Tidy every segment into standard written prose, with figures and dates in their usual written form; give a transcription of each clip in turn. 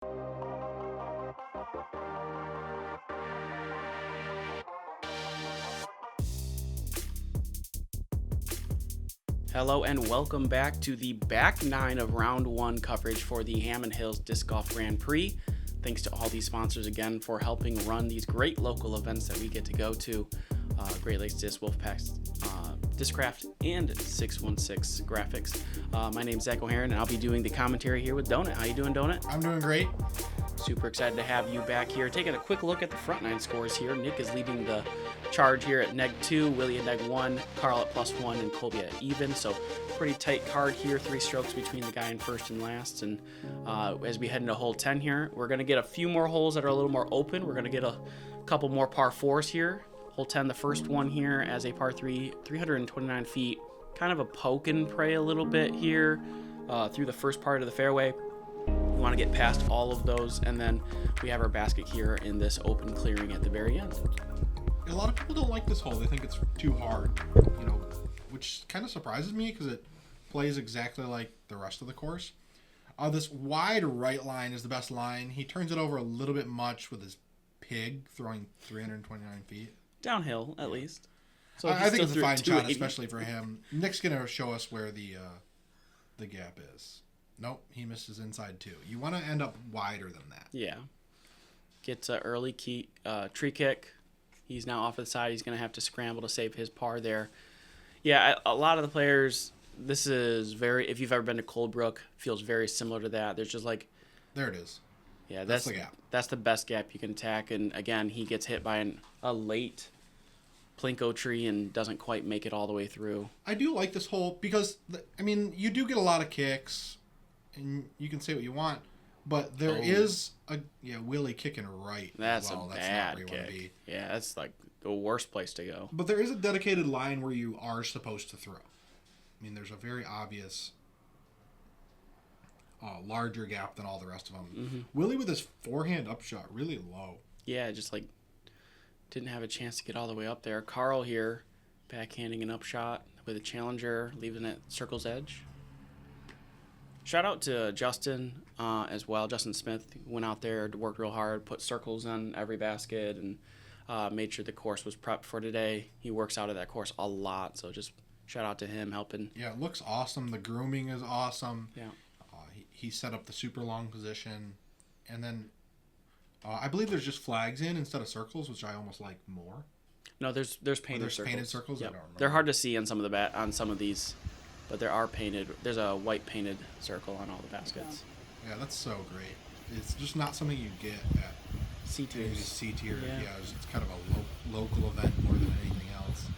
Hello and welcome back to the back nine of round one coverage for the Hammond Hills Disc Golf Grand Prix. Thanks to all these sponsors again for helping run these great local events that we get to go to. Great Lakes Disc, Wolfpack, Discraft, and 616 Graphics. My name's Zach O'Haron, and I'll be doing the commentary here with Donut. How you doing, Donut? I'm doing great. Super excited to have you back here. Taking a quick look at the front nine scores here. Nick is leading the charge here at -2, Willie at -1, Carl at +1, and Colby at even. So pretty tight card here. 3 strokes between the guy in first and last. And as we head into hole 10 here, we're going to get a few more holes that are a little more open. We're going to get a couple more par 4s here. Hole 10, the first one here as a par 3, 329 feet. Kind of a poke and pray a little bit here through the first part of the fairway. We want to get past all of those, and then we have our basket here in this open clearing at the very end. A lot of people don't like this hole. They think it's too hard, which kind of surprises me because it plays exactly like the rest of the course. This wide right line is the best line. He turns it over a little bit much with his pig throwing 329 feet. Downhill, at least. So I think it's a fine shot, 280. especially for him. Nick's going to show us where the gap is. Nope, he misses inside too. You want to end up wider than that. Yeah. Gets an early tree kick. He's now off to the side. He's going to have to scramble to save his par there. Yeah, a lot of the players, this is very, if you've ever been to Coldbrook, feels very similar to that. There's just like... There it is. Yeah, that's the gap. That's the best gap you can attack. And again, he gets hit by a late Plinko tree and doesn't quite make it all the way through. I do like this hole because, you do get a lot of kicks, and you can say what you want, but there is a Willie kicking right. That's as well. a That's bad not where you want to kick. be. Yeah, that's like the worst place to go. But there is a dedicated line where you are supposed to throw. There's a very obvious larger gap than all the rest of them. Mm-hmm. Willie with his forehand upshot really low. Yeah, just like didn't have a chance to get all the way up there. Carl here backhanding an upshot with a challenger, leaving it circle's edge. Shout out to Justin as well. Justin Smith went out there, worked real hard, put circles on every basket, and made sure the course was prepped for today. He works out of that course a lot, so just shout out to him helping. Yeah, it looks awesome. The grooming is awesome. Yeah. He set up the super long position, and then I believe there's just flags in instead of circles, which I almost like more. No, there's painted circles. Painted circles. Yep. I don't remember. They're hard to see on some of these, but there are painted. There's a white painted circle on all the baskets. Yeah, that's so great. It's just not something you get at C tier. Yeah. It's kind of a local event more than anything else.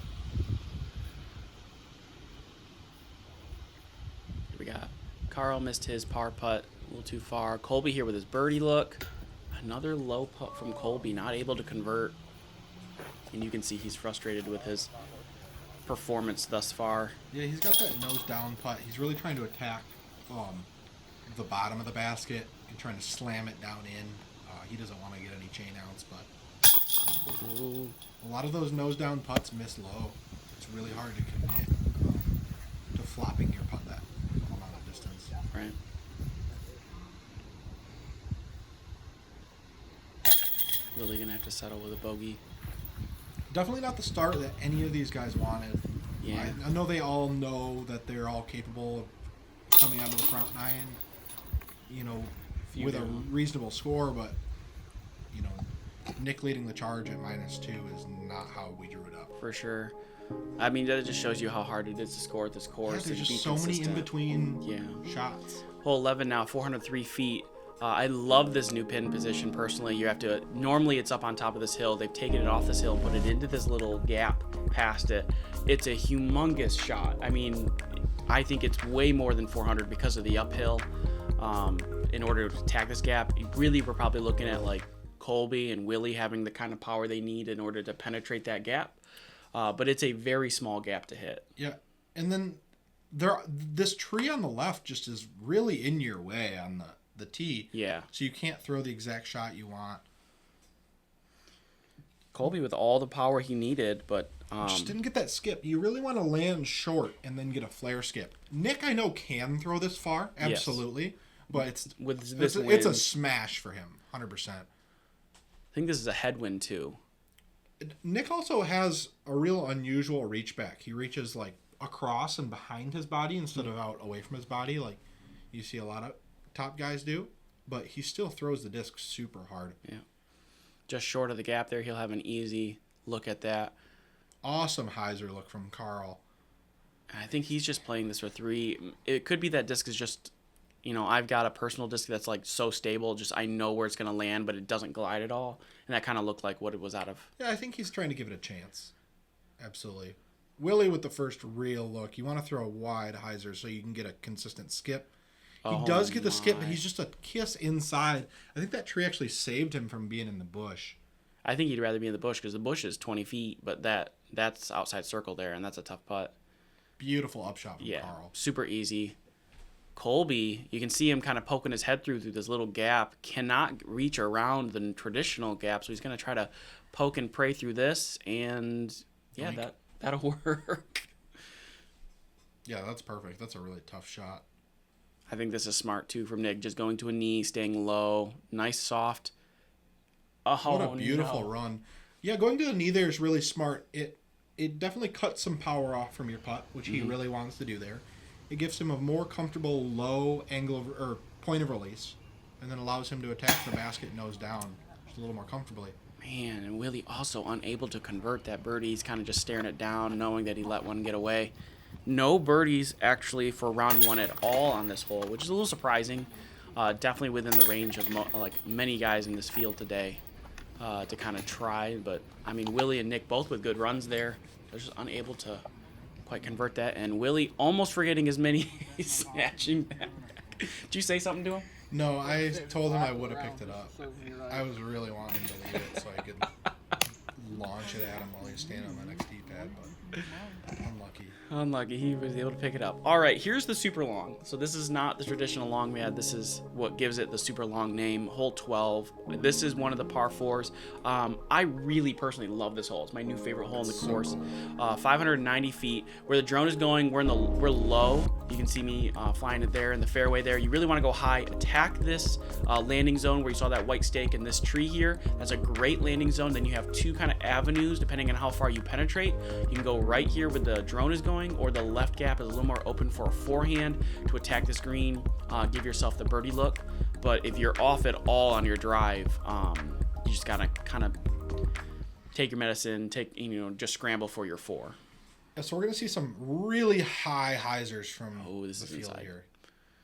Here we got Carl missed his par putt a little too far. Colby here with his birdie look. Another low putt from Colby, not able to convert. And you can see he's frustrated with his performance thus far. Yeah, he's got that nose down putt. He's really trying to attack the bottom of the basket and trying to slam it down in. He doesn't want to get any chain outs, but Ooh. a lot of those nose down putts miss low. It's really hard to commit to flopping your putt that amount of distance. Right. Really gonna have to settle with a bogey. Definitely not the start that any of these guys wanted. Yeah. I know they all know that they're all capable of coming out of the front nine, with a reasonable score, but Nick leading the charge at -2 is not how we drew it up. For sure. That just shows you how hard it is to score at this course. Yeah, there's and be just so many consistent. in-between shots. Hole 11 now, 403 feet. I love this new pin position personally. You have to, normally it's up on top of this hill. They've taken it off this hill and put it into this little gap past it. It's a humongous shot. I think it's way more than 400 because of the uphill. In order to attack this gap, we're probably looking at like Colby and Willie having the kind of power they need in order to penetrate that gap. But it's a very small gap to hit. Yeah, and then this tree on the left just is really in your way on the tee. Yeah. So you can't throw the exact shot you want. Colby with all the power he needed, but just didn't get that skip. You really want to land short and then get a flare skip. Nick, I know, can throw this far, absolutely, but it's with this wind. it's a smash for him, 100%. I think this is a headwind too. Nick also has a real unusual reach back. He reaches like across and behind his body instead of out away from his body, like you see a lot of top guys do. But he still throws the disc super hard. Yeah, just short of the gap there. He'll have an easy look at that. Awesome hyzer look from Carl. I think he's just playing this for 3. It could be that disc is just, I've got a personal disc that's like so stable, just I know where it's going to land, but it doesn't glide at all. And that kind of looked like what it was out of. Yeah, I think he's trying to give it a chance. Absolutely. Willie with the first real look. You want to throw a wide hyzer so you can get a consistent skip. He does get the skip, but he's just a kiss inside. I think that tree actually saved him from being in the bush. I think he'd rather be in the bush because the bush is 20 feet, but that's outside circle there, and that's a tough putt. Beautiful upshot from Carl. Super easy. Colby, you can see him kind of poking his head through this little gap. Cannot reach around the traditional gap, so he's going to try to poke and pray through this, and that'll work. Yeah, that's perfect. That's a really tough shot. I think this is smart, too, from Nick. Just going to a knee, staying low. Nice, soft. Oh, what a beautiful run. Yeah, going to the knee there is really smart. It definitely cuts some power off from your putt, which he really wants to do there. It gives him a more comfortable low angle or point of release, and then allows him to attack the basket nose down just a little more comfortably. Man, and Willie also unable to convert that birdie. He's kind of just staring it down, knowing that he let one get away. No birdies actually for round 1 at all on this hole, which is a little surprising. Definitely within the range of many guys in this field today to kind of try. But, I mean, Willie and Nick both with good runs there. They're just unable to quite convert that. And Willie almost forgetting his mini snatching back. Did you say something to him? No, I told him I would have picked it up. I was really wanting to leave it so I could launch it at him while he was standing on my next tee pad, but unlucky. Unlucky. He was able to pick it up. All right, here's the super long. So this is not the traditional long we had. This is what gives it the super long name, hole 12. This is one of the par 4s. I really personally love this hole. It's my new favorite hole in the course. 590 feet. Where the drone is going, we're low. You can see me flying it there in the fairway there. You really want to go high. Attack this landing zone where you saw that white stake in this tree here. That's a great landing zone. Then you have 2 kind of avenues depending on how far you penetrate. You can go right here where the drone is going, or the left gap is a little more open for a forehand to attack this green, give yourself the birdie look. But if you're off at all on your drive, you just gotta kind of take your medicine, just scramble for your 4. Yeah, so we're gonna see some really high hyzers from this the is field inside. here.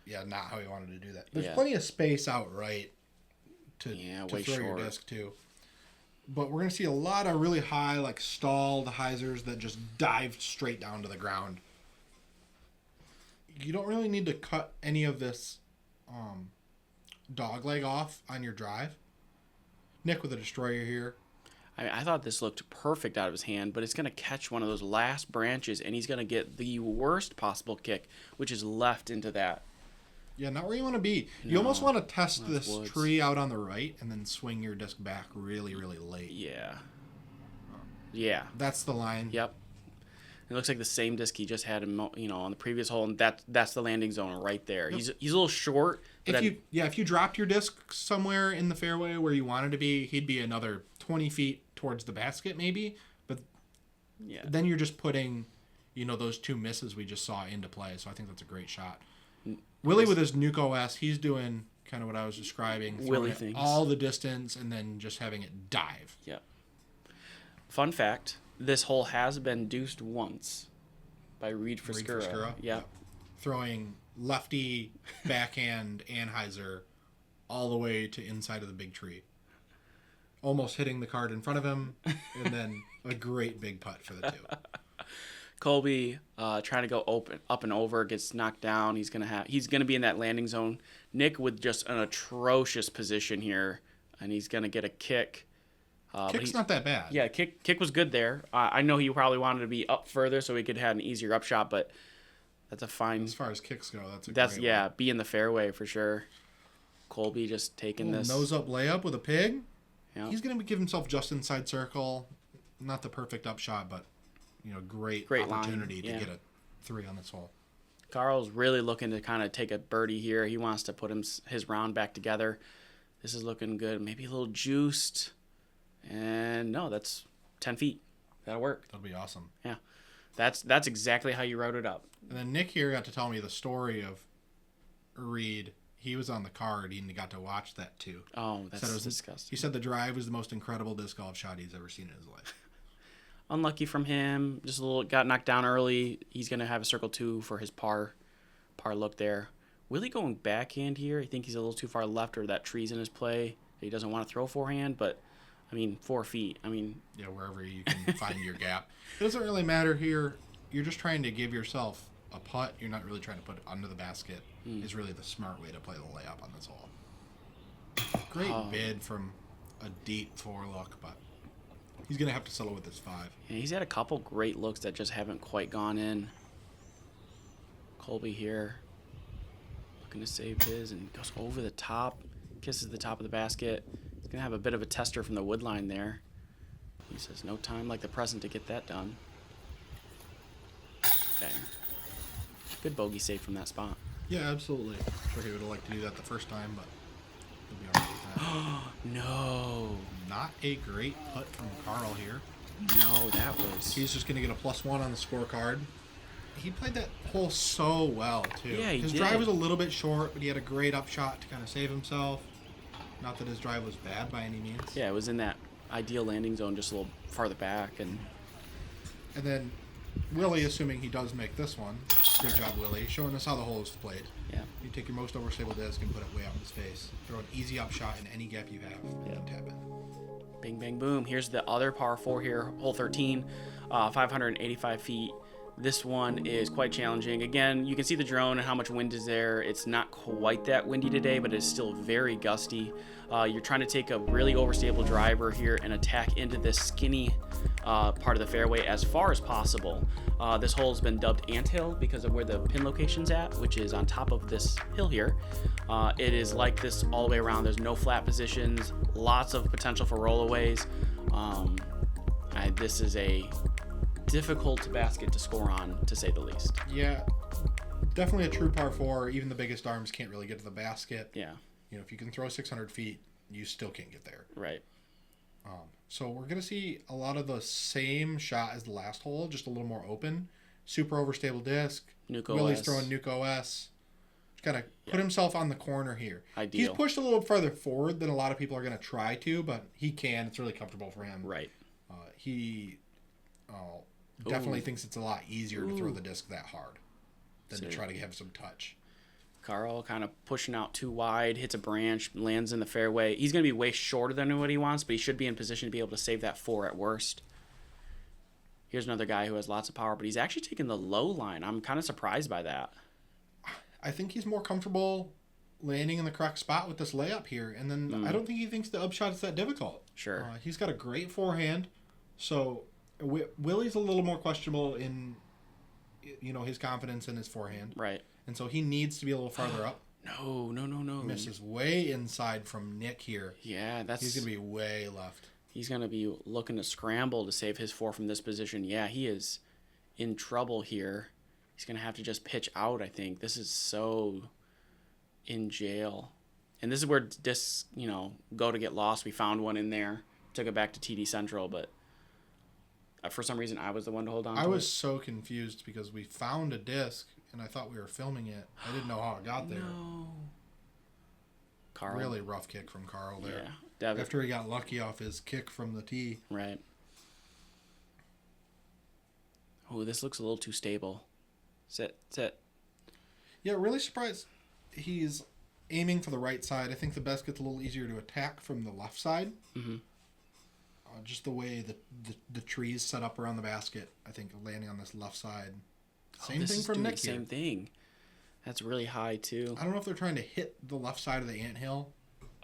Yeah, not how he wanted to do that. There's plenty of space out right to throw your disc too. But we're going to see a lot of really high, like stalled hyzers that just dive straight down to the ground. You don't really need to cut any of this dog leg off on your drive. Nick with a destroyer here. I thought this looked perfect out of his hand, but it's going to catch one of those last branches, and he's going to get the worst possible kick, which is left into that. Yeah, not where you want to be. You almost want to test this tree out on the right and then swing your disc back really, really late. Yeah. Yeah. That's the line. Yep. It looks like the same disc he just had, on the previous hole, and that's the landing zone right there. Yep. He's a little short. If you dropped your disc somewhere in the fairway where you wanted to be, he'd be another 20 feet towards the basket maybe. But then you're just putting, those 2 misses we just saw into play. So I think that's a great shot. Willie with his Nuke OS, he's doing kind of what I was describing. Willie things. All the distance and then just having it dive. Yep. Fun fact, this hole has been deuced once by Reed Friscura. Yep. Throwing lefty, backhand, and hyzer all the way to inside of the big tree. Almost hitting the card in front of him, and then a great big putt for the 2. Colby trying to go up and over, gets knocked down. He's gonna be in that landing zone. Nick with just an atrocious position here, and he's gonna get a kick. Kick's not that bad. Yeah, kick was good there. I know he probably wanted to be up further so he could have an easier upshot, but that's a fine. As far as kicks go, that's great one. Be in the fairway for sure. Colby just taking this nose up layup with a pig. Yeah. He's gonna give himself just inside circle. Not the perfect upshot, but great opportunity to get a 3 on this hole. Carl's really looking to kind of take a birdie here. He wants to put his round back together. This is looking good. Maybe a little juiced. And no, that's 10 feet. That'll work. That'll be awesome. Yeah. That's exactly how you wrote it up. And then Nick here got to tell me the story of Reed. He was on the card and he got to watch that too. Oh, that's disgusting. He said the drive was the most incredible disc golf shot he's ever seen in his life. Unlucky from him. Just a little got knocked down early. He's gonna have a circle 2 for his par look there. Willie going backhand here. I think he's a little too far left, or that tree's in his play. He doesn't want to throw forehand, but I mean 4 feet. I mean, yeah, wherever you can find your gap. It doesn't really matter here. You're just trying to give yourself a putt. You're not really trying to put it under the basket. Is really the smart way to play the layup on this hole. Great bid from a deep 4 look, but he's gonna have to settle with this 5. Yeah, he's had a couple great looks that just haven't quite gone in. Colby here, looking to save his, and goes over the top, kisses the top of the basket. He's gonna have a bit of a tester from the wood line there. He says, "No time like the present to get that done." Bang. Good bogey save from that spot. Yeah, absolutely. I'm sure he would have liked to do that the first time, but he'll be alright with that. No. Not a great putt from Carl here. No, that was... He's just going to get a +1 on the scorecard. He played that hole so well, too. Yeah, he his did. drive was a little bit short, but he had a great upshot to kind of save himself. Not that his drive was bad by any means. Yeah, it was in that ideal landing zone, just a little farther back. And then Willie, assuming he does make this one. Great job, Willie, showing us how the hole is played. Yeah. You take your most overstable disc and put it way out in his face. Throw an easy up shot in any gap you have. And tap in. Bing, bang, boom. Here's the other par 4 here, hole 13, 585 feet. This one is quite challenging. Again, you can see the drone and how much wind is there. It's not quite that windy today, but it's still very gusty. You're trying to take a really overstable driver here and attack into this skinny part of the fairway as far as possible. This hole has been dubbed Anthill because of where the pin location's at, which is on top of this hill here. It is like this all the way around. There's no flat positions, lots of potential for rollaways. This is a difficult basket to score on, to say the least. Yeah, definitely a true par 4. Even the biggest arms can't really get to the basket. Yeah. You know, if you can throw 600 feet, you still can't get there. Right. So we're going to see a lot of the same shot as the last hole, just a little more open. Super overstable disc. Nuke Willie's OS. throwing Nuke OS. Just kind of put himself on the corner here. Ideal. He's pushed a little further forward than a lot of people are going to try to, but he can. It's really comfortable for him. Right. He definitely thinks it's a lot easier to throw the disc that hard than to try to have some touch. Carl kind of pushing out too wide, hits a branch, lands in the fairway. He's going to be way shorter than what he wants, but he should be in position to be able to save that 4 at worst. Here's another guy who has lots of power, but he's actually taking the low line. I'm kind of surprised by that. I think he's more comfortable landing in the correct spot with this layup here, and then I don't think he thinks the upshot is that difficult. Sure. He's got a great forehand, so Willie's a little more questionable in, his confidence in his forehand. Right. And so he needs to be a little farther up. No. Misses way inside from Nick here. Yeah, he's going to be way left. He's going to be looking to scramble to save his 4 from this position. Yeah, he is in trouble here. He's going to have to just pitch out, I think. This is so in jail. And this is where discs, go to get lost. We found one in there. Took it back to TD Central, but for some reason I was the one to hold on to it. I was so confused because we found a disc and I thought we were filming it. I didn't know how it got there. No. Carl. Really rough kick from Carl there. Yeah. Devin. After he got lucky off his kick from the tee. Right. Oh, this looks a little too stable. Sit. Yeah, really surprised he's aiming for the right side. I think the basket's a little easier to attack from the left side. Mm-hmm. Just the way the trees set up around the basket, I think landing on this left side. Same thing from Nick here. Same thing. That's really high, too. I don't know if they're trying to hit the left side of the anthill.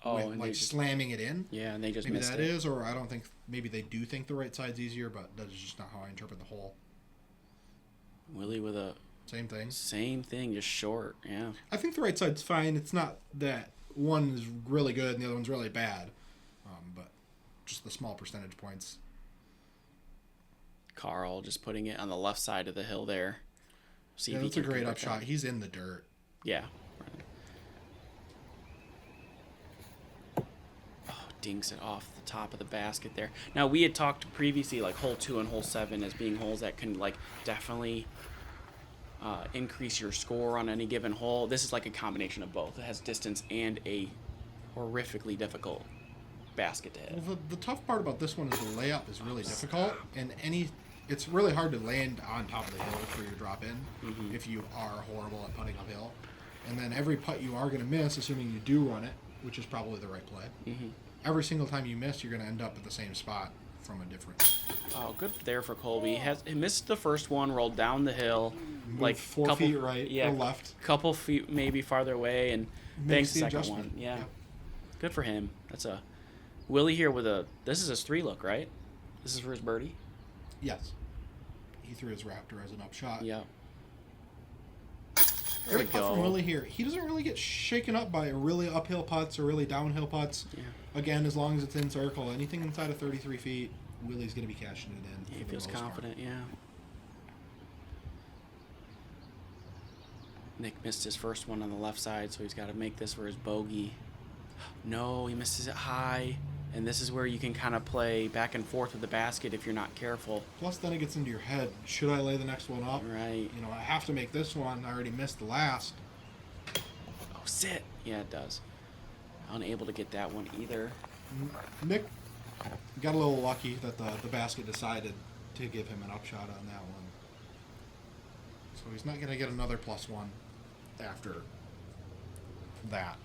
And like slamming it in. Yeah, and they just maybe missed that it. is, or I don't think, maybe they do think the right side's easier, but that is just not how I interpret the hole. Willie with a... Same thing. Same thing, just short, yeah. I think the right side's fine. It's not that one is really good and the other one's really bad, but just the small percentage points. Carl just putting it on the left side of the hill there. See Yeah, if he that's a can great convert upshot. that. He's in the dirt. Yeah. Dinks it off the top of the basket there. Now, we had talked previously, like hole 2 and hole 7 as being holes that can like definitely increase your score on any given hole. This is like a combination of both. It has distance and a horrifically difficult basket to hit. Well, the tough part about this one is the layup is really difficult, and it's really hard to land on top of the hill for your drop in if you are horrible at putting uphill. And then every putt you are going to miss, assuming you do run it, which is probably the right play. Every single time you miss, you're going to end up at the same spot from a different. Oh, good there for Colby. He missed the first one, rolled down the hill, like 4 feet right or left. Couple feet maybe farther away, and banks the second one. Yeah. Yep. Good for him. That's a Willie here with a. This is his 3 look, right? This is for his birdie. Yes. He threw his Raptor as an upshot. Yeah. Great putt from Willie here. He doesn't really get shaken up by really uphill putts or really downhill putts. Yeah. Again, as long as it's in circle, anything inside of 33 feet, Willie's going to be cashing it in. He feels confident, yeah. Nick missed his first one on the left side, so he's got to make this for his bogey. No, he misses it high. And this is where you can kind of play back and forth with the basket if you're not careful. Plus, then it gets into your head. Should I lay the next one up? Right. You know, I have to make this one. I already missed the last. Oh, sit. Yeah, it does. Unable to get that one either. Nick got a little lucky that the basket decided to give him an upshot on that one. So he's not going to get another +1 after that.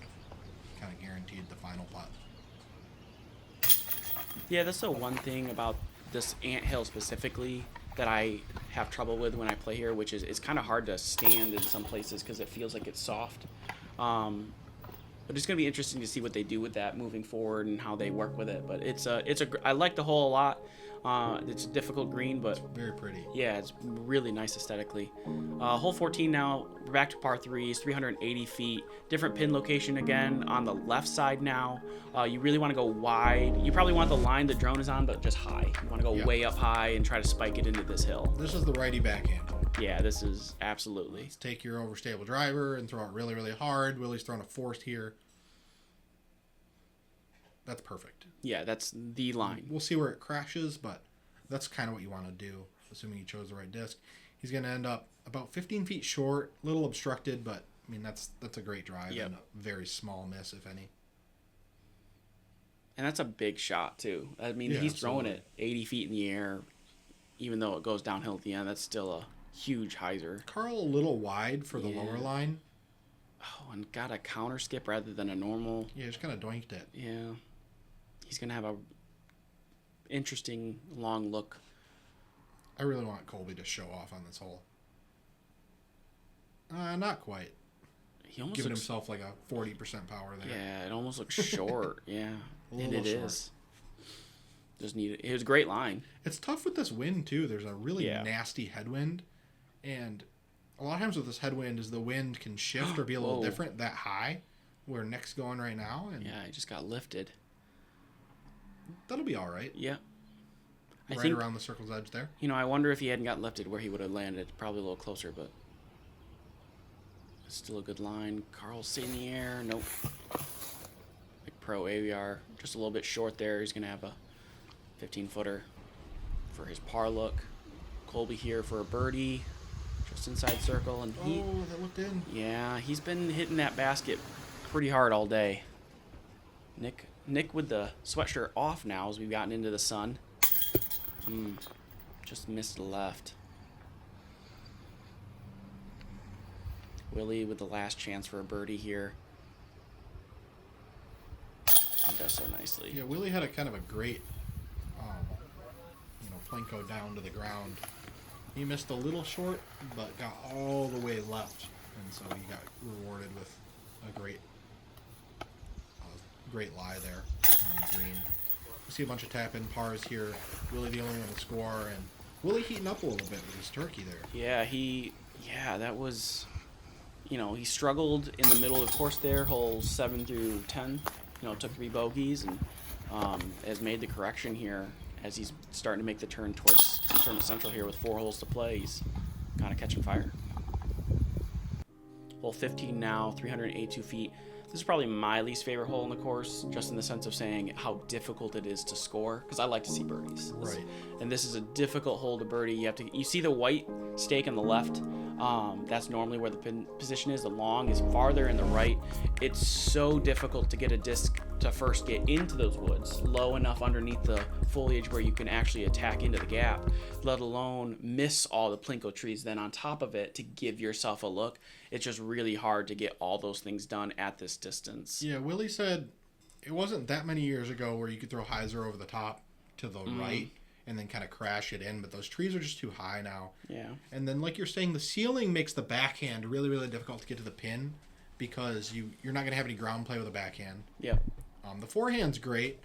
Kind of guaranteed the final putt. Yeah, that's the one thing about this anthill specifically that I have trouble with when I play here, which is it's kind of hard to stand in some places because it feels like it's soft. But it's going to be interesting to see what they do with that moving forward and how they work with it. But I like the hole a lot. It's a difficult green, but it's very pretty. Yeah, it's really nice aesthetically. Hole 14 now, we're back to par 3s, 380 feet. Different pin location again on the left side now. You really want to go wide. You probably want the line the drone is on, but just high. You want to go way up high and try to spike it into this hill. This is the righty backhand hole. Yeah, this is absolutely. Let's take your overstable driver and throw it really, really hard. Willie's throwing a forced here. That's perfect. Yeah, that's the line. We'll see where it crashes, but that's kind of what you want to do, assuming you chose the right disc. He's going to end up about 15 feet short, a little obstructed, but I mean that's a great drive and a very small miss, if any. And that's a big shot too. I mean, Yeah, he's throwing absolutely. it 80 feet in the air, even though it goes downhill at the end. That's still a huge hyzer. Carl a little wide for the lower line. Oh, and got a counter skip rather than a normal. Yeah, just kind of doinked it. Yeah. He's going to have a interesting long look. I really want Colby to show off on this hole. Not quite. He almost Giving looks, himself like a 40% power there. Yeah, it almost looks short. Yeah, and little it short. is. Just need it. It was a great line. It's tough with this wind too. There's a really Yeah. nasty headwind, and a lot of times with this headwind is the wind can shift or be a little Whoa. different that high, where Nick's going right now, and Yeah, it just got lifted. that'll be all right. Yeah. I Right think, around the circle's edge there. you know, I wonder if he hadn't got lifted where he would have landed. Probably a little closer, but it's still a good line. Carl's in the air. Nope. Big pro AVR. Just a little bit short there. He's going to have a 15-footer for his par look. Colby here for a birdie. Just inside circle. And he, Oh, that looked in. yeah, he's been hitting that basket pretty hard all day. Nick with the sweatshirt off now as we've gotten into the sun. Just missed the left. Willie with the last chance for a birdie here. He does so nicely. Yeah, Willie had a kind of a great, plinko down to the ground. He missed a little short, but got all the way left, and so he got rewarded with a great lie there on the green. We see a bunch of tap-in pars here. Willie the only one to score, and Willie heating up a little bit with his turkey there. Yeah, that was, he struggled in the middle of the course there, holes 7 through 10. Took 3 bogeys and has made the correction here as he's starting to make the turn towards Tournament Central here with 4 holes to play. He's kind of catching fire. Hole 15 now, 382 feet. This is probably my least favorite hole in the course, just in the sense of saying how difficult it is to score, because I like to see birdies. Right. And this is a difficult hole to birdie. You see the white stake on the left. That's normally where the pin position is. The long is farther in the right. It's so difficult to get a disc to first get into those woods, low enough underneath the foliage where you can actually attack into the gap, let alone miss all the plinko trees then on top of it to give yourself a look. It's just really hard to get all those things done at this distance. Yeah, Willie said it wasn't that many years ago where you could throw hyzer over the top to the right and then kind of crash it in, but those trees are just too high now. Yeah. And then, like you're saying, the ceiling makes the backhand really, really difficult to get to the pin because you're not going to have any ground play with a backhand. Yep. The forehand's great,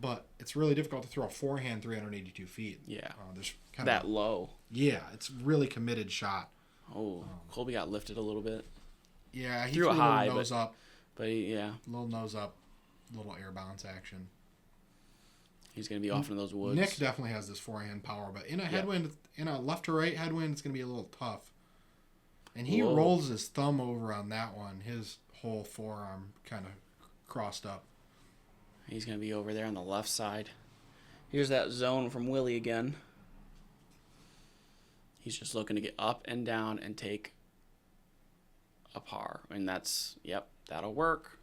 but it's really difficult to throw a forehand 382 feet. Yeah. There's kind That low. Yeah, it's really committed shot. Oh, Colby got lifted a little bit. Yeah, he threw threw a high, a little nose up. But yeah. Little nose up, little air bounce action. He's going to be off in those woods. Nick definitely has this forehand power, but in a headwind, in a left to right headwind, it's going to be a little tough. And he rolls his thumb over on that one. His whole forearm kind of crossed up. He's going to be over there on the left side. Here's that zone from Willie again. He's just looking to get up and down and take a par. And that's, that'll work.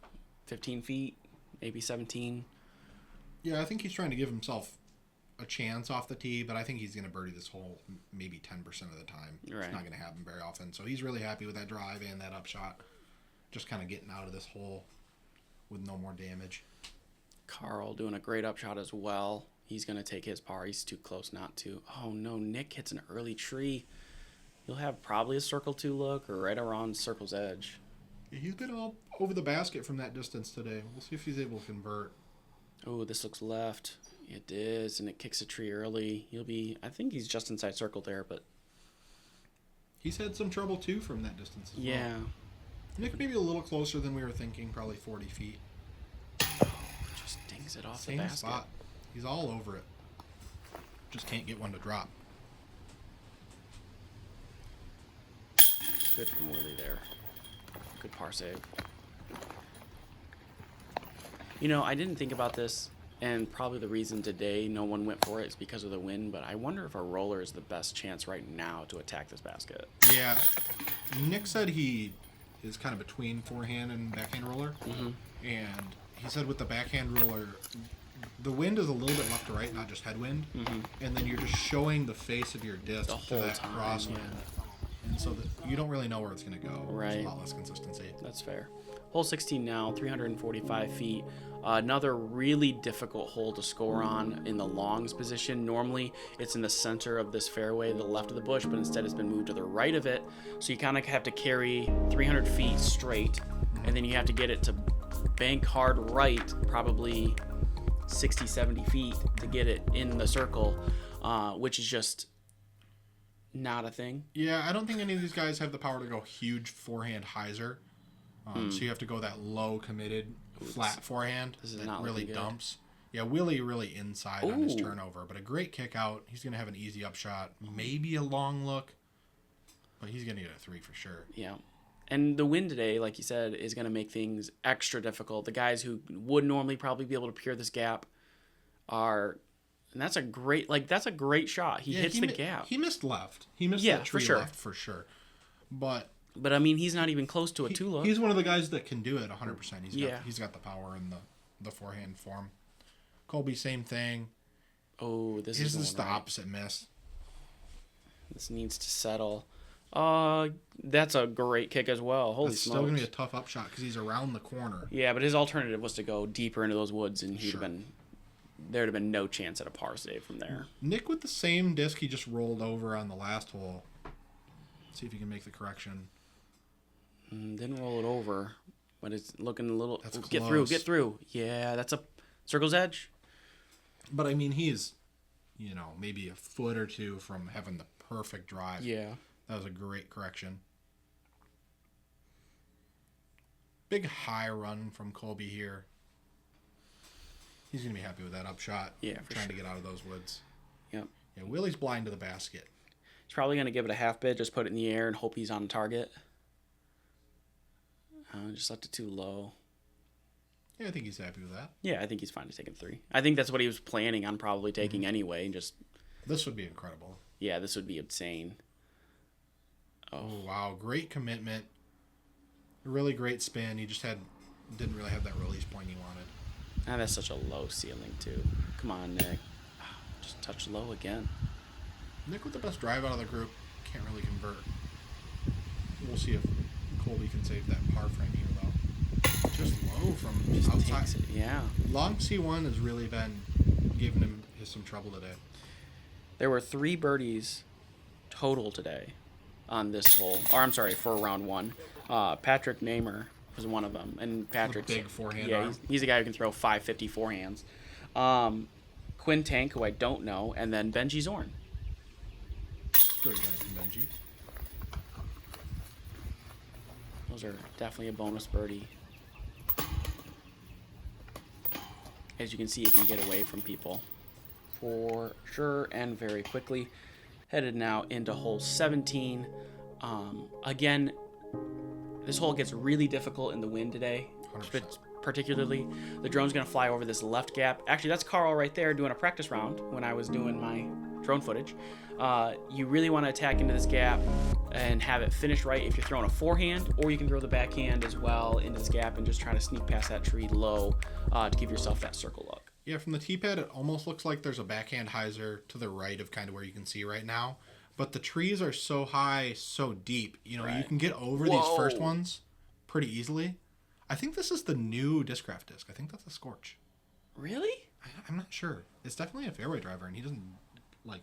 15 feet, maybe 17. Yeah, I think he's trying to give himself a chance off the tee, but I think he's going to birdie this hole maybe 10% of the time. Right. It's not going to happen very often. So he's really happy with that drive and that upshot. Just kind of getting out of this hole with no more damage. Carl doing a great upshot as well. He's going to take his par. He's too close not to. Oh, no. Nick hits an early tree. He'll have probably a circle 2 look or right around circle's edge. Yeah, he's been all over the basket from that distance today. We'll see if he's able to convert. Oh, this looks left. It is, and it kicks a tree early. I think he's just inside circle there, but... He's had some trouble, too, from that distance as yeah. well. Nick maybe a little closer than we were thinking, probably 40 feet. Just dings it off Same the basket. spot. He's all over it. Just can't get one to drop. Good from Willie there. Good par save. You know, I didn't think about this, and probably the reason today no one went for it is because of the wind, but I wonder if a roller is the best chance right now to attack this basket. Yeah. Nick said he is kind of between forehand and backhand roller. Mm-hmm. And he said with the backhand roller, the wind is a little bit left to right, not just headwind. Mm-hmm. And then you're just showing the face of your disc The to whole that time, crosswind. yeah. And so that you don't really know where it's going to go. Right. There's a lot less consistency. That's fair. Hole 16 now, 345 feet. Another really difficult hole to score on in the longs position. Normally, it's in the center of this fairway, the left of the bush, but instead it's been moved to the right of it. So you kind of have to carry 300 feet straight, and then you have to get it to bank hard right, probably 60, 70 feet to get it in the circle, which is just not a thing. Yeah, I don't think any of these guys have the power to go huge forehand hyzer. So you have to go that low committed flat forehand this is that not really looking good. dumps. Yeah, Willie really inside on his turnover, but a great kick out. He's going to have an easy upshot, maybe a long look, but he's going to get a 3 for sure. Yeah. And the wind today, like you said, is going to make things extra difficult. The guys who would normally probably be able to peer this gap are, and that's a great shot. He hits the gap. He missed left. He missed that tree left for sure. But I mean, he's not even close to a 2 look. He's one of the guys that can do it 100%. He's got the power and the forehand form. Colby, same thing. Oh, this is is just the opposite miss. This needs to settle. That's a great kick as well. Holy That's smokes. still going to be a tough upshot because he's around the corner. Yeah, but his alternative was to go deeper into those woods, and there'd have been no chance at a par save from there. Nick with the same disc he just rolled over on the last hole. See if he can make the correction. Didn't roll it over, but it's looking a little... That's Get close. through. Yeah, that's a circle's edge. But, I mean, he's, maybe a foot or two from having the perfect drive. Yeah. That was a great correction. Big high run from Colby here. He's going to be happy with that upshot. Yeah, for Trying sure. to get out of those woods. Yep. Yeah, Willie's blind to the basket. He's probably going to give it a half bid, just put it in the air and hope he's on target. Just left it too low. Yeah, I think he's happy with that. Yeah, I think he's fine to taking 3. I think that's what he was planning on probably taking anyway. And just This would be incredible. yeah, this would be insane. Oh wow, great commitment. Really great spin. He just didn't really have that release point he wanted. Ah, that's such a low ceiling too. Come on, Nick. Just touch low again. Nick with the best drive out of the group can't really convert. We'll see if Colby can save that par frame here though. Just low from Just outside. takes it. Yeah. Long C1 has really been giving him some trouble today. There were 3 birdies total today on this hole. Or I'm sorry, for round 1. Patrick Namer was one of them, and Patrick's big forehand Yeah, arm. he's a guy who can throw 550 forehands. Quinn Tank, who I don't know, and then Benji Zorn. Good guy from Benji. Those are definitely a bonus birdie. As you can see, you can get away from people for sure and very quickly. Headed now into hole 17. Again, this hole gets really difficult in the wind today. 100%. Particularly, the drone's going to fly over this left gap. Actually, that's Carl right there doing a practice round when I was doing my drone footage. You really want to attack into this gap and have it finish right if you're throwing a forehand, or you can throw the backhand as well into this gap and just try to sneak past that tree low to give yourself that circle look. Yeah, from the tee pad, it almost looks like there's a backhand hyzer to the right of kind of where you can see right now. But the trees are so high, so deep. You know, Right. you can get over these first ones pretty easily. I think this is the new Discraft disc. I think that's a Scorch. Really? I'm not sure. It's definitely a fairway driver, and he doesn't bag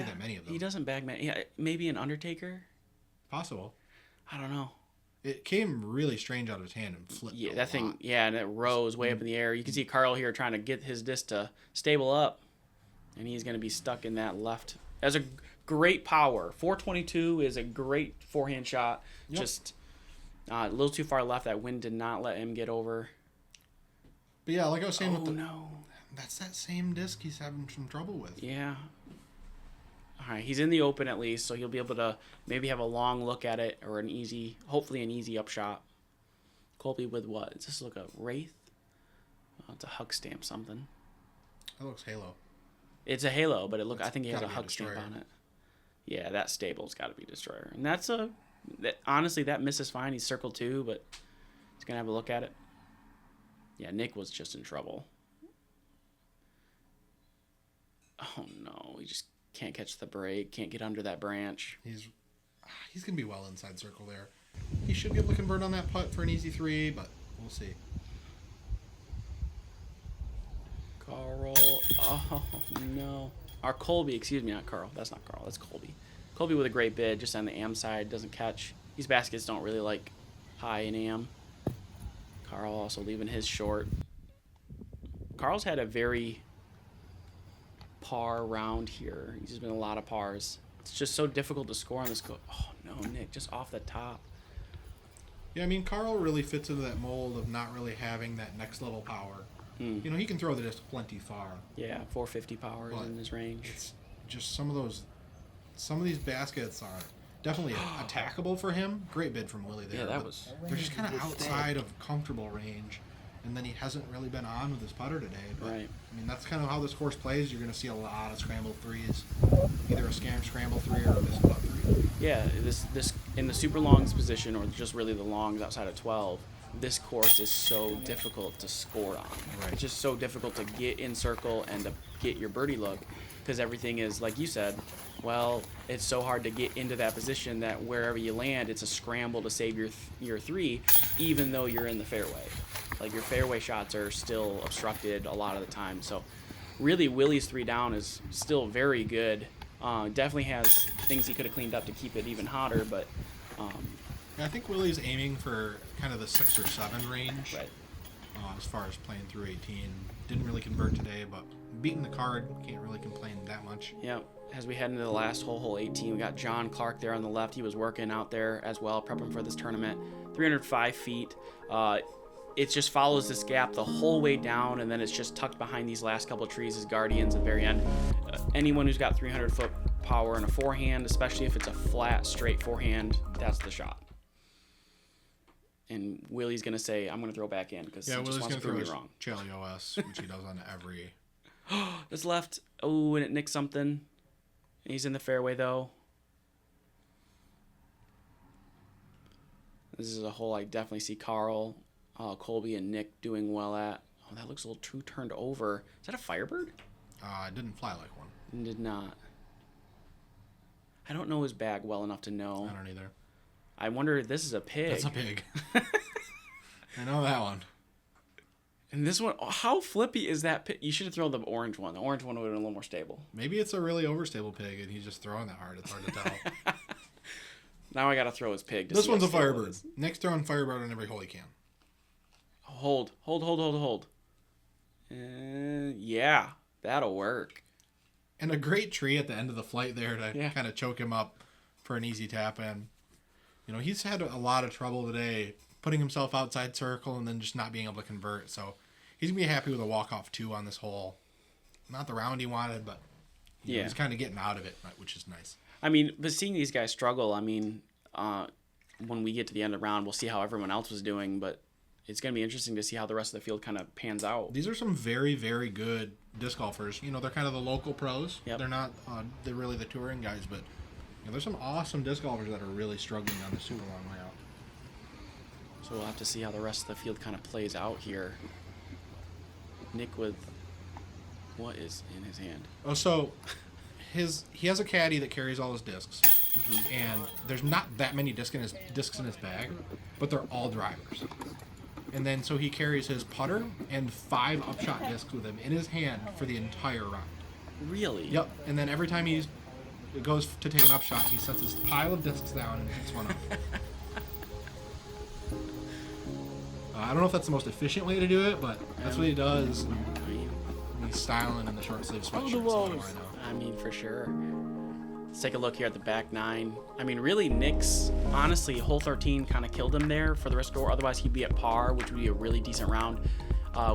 that many of them. He doesn't bag many. Yeah, maybe an Undertaker. Possible. I don't know. It came really strange out of his hand and flipped. Yeah, a that thing. lot. Yeah, and it rose way up in the air. You can see Carl here trying to get his disc to stable up, and he's going to be stuck in that left. That's a great power. 422 is a great forehand shot. Yep. Just a little too far left. That wind did not let him get over. But yeah, like I was saying, with No. that's that same disc he's having some trouble with. Yeah. All right, he's in the open at least, so he'll be able to maybe have a long look at it or hopefully an easy upshot. Colby with what? Does this look a Wraith? Oh, it's a hug stamp something. That looks Halo. It's a Halo, but I think he has a gotta be a hug stamp Destroyer. on it. Yeah, that stable's got to be Destroyer. And honestly, that misses fine. He's circle 2, but he's going to have a look at it. Yeah, Nick was just in trouble. Oh, no. He just can't catch the break, can't get under that branch. He's gonna be well inside circle there. He should be able to convert on that putt for an easy 3, but we'll see. Carl. Oh, no. Or Colby, excuse me, not Carl. That's not Carl, that's Colby. Colby with a great bid, just on the am side, doesn't catch. These baskets don't really like high in am. Carl also leaving his short. Carl's had a very par round here. He's just been a lot of pars. It's just so difficult to score on this. Oh, no, Nick, just off the top. Yeah, I mean, Carl really fits into that mold of not really having that next level power. You know, he can throw the disc plenty far. Yeah, 450 power is But in his range. It's just some of these baskets are definitely attackable for him. Great bid from Willie there. Yeah, that but was... they're just kind of outside of comfortable range, and then he hasn't really been on with his putter today. But, Right. I mean, that's kind of how this course plays. You're going to see a lot of scramble 3s, either a scramble 3 or a missed putt 3. Yeah, this in the super longs position, or just really the longs outside of 12, this course is so difficult to score on. Right. It's just so difficult to get in circle and to get your birdie look, because everything is, like you said, well, it's so hard to get into that position that wherever you land, it's a scramble to save your 3, even though you're in the fairway. Like, your fairway shots are still obstructed a lot of the time. So really, Willie's 3 down is still very good. Definitely has things he could have cleaned up to keep it even hotter, but Yeah, I think Willie's aiming for kind of the 6 or 7 range. right. As far as playing through 18. Didn't really convert today, but beating the card, can't really complain that much. Yeah, as we head into the last hole 18, we got John Clark there on the left. He was working out there as well, prepping for this tournament. 305 feet. It just follows this gap the whole way down, and then it's just tucked behind these last couple of trees as guardians at the very end. Anyone who's got 300-foot power in a forehand, especially if it's a flat, straight forehand, that's the shot. And Willie's going to say, I'm going to throw back in because Yeah, he just Willie's wants to going to prove throw me his wrong. Chaley OS, which he does on every... This left. Oh, and it nicked something. He's in the fairway, though. This is a hole I definitely see Carl, Colby, and Nick doing well at. Oh, that looks a little too turned over. Is that a Firebird? It didn't fly like one. It did not. I don't know his bag well enough to know. I don't either. I wonder if this is a pig. That's a pig. I know that one. And this one, how flippy is that pig? You should have thrown the orange one. The orange one would have been a little more stable. Maybe it's a really overstable pig, and he's just throwing that hard. It's hard to tell. Now I got to throw his pig. To This see one's how a stable it Firebird. is. Nick's throwing Firebird on every hole he can. Hold. Yeah, that'll work. And a great tree at the end of the flight there to Yeah. kind of choke him up for an easy tap in. You know, he's had a lot of trouble today putting himself outside circle and then just not being able to convert. So he's going to be happy with a walk-off 2 on this hole. Not the round he wanted, but you know, he's kind of getting out of it, which is nice. I mean, but seeing these guys struggle, I mean, when we get to the end of the round, we'll see how everyone else was doing, but it's going to be interesting to see how the rest of the field kind of pans out. These are some very, very good disc golfers. You know, they're kind of the local pros. Yep. They're not, they're really the touring guys, but you know, there's some awesome disc golfers that are really struggling on the super long way out. So we'll have to see how the rest of the field kind of plays out here. Nick with what is in his hand? Oh, so he has a caddy that carries all his discs, and there's not that many discs in his bag, but they're all drivers. And then so he carries his putter and 5 upshot discs with him in his hand for the entire round. Really? Yep. And then every time he goes to take an upshot, he sets his pile of discs down and picks one up. I don't know if that's the most efficient way to do it, but that's what he does. I mean, He's styling in the short sleeve sweatshirt. the So what do walls. I know? I mean, for sure. Let's take a look here at the back 9. I mean, really, Nick's, honestly, hole 13 kind of killed him there for the rest of the score. Otherwise, he'd be at par, which would be a really decent round.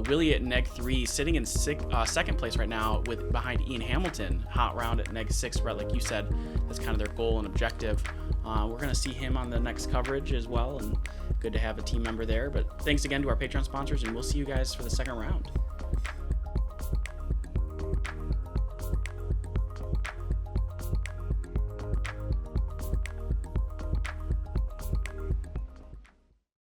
Willie at neg 3, sitting in second place right now with behind Ian Hamilton. Hot round at neg 6, Brett, like you said. That's kind of their goal and objective. We're going to see him on the next coverage as well, and good to have a team member there. But thanks again to our Patreon sponsors, and we'll see you guys for the second round.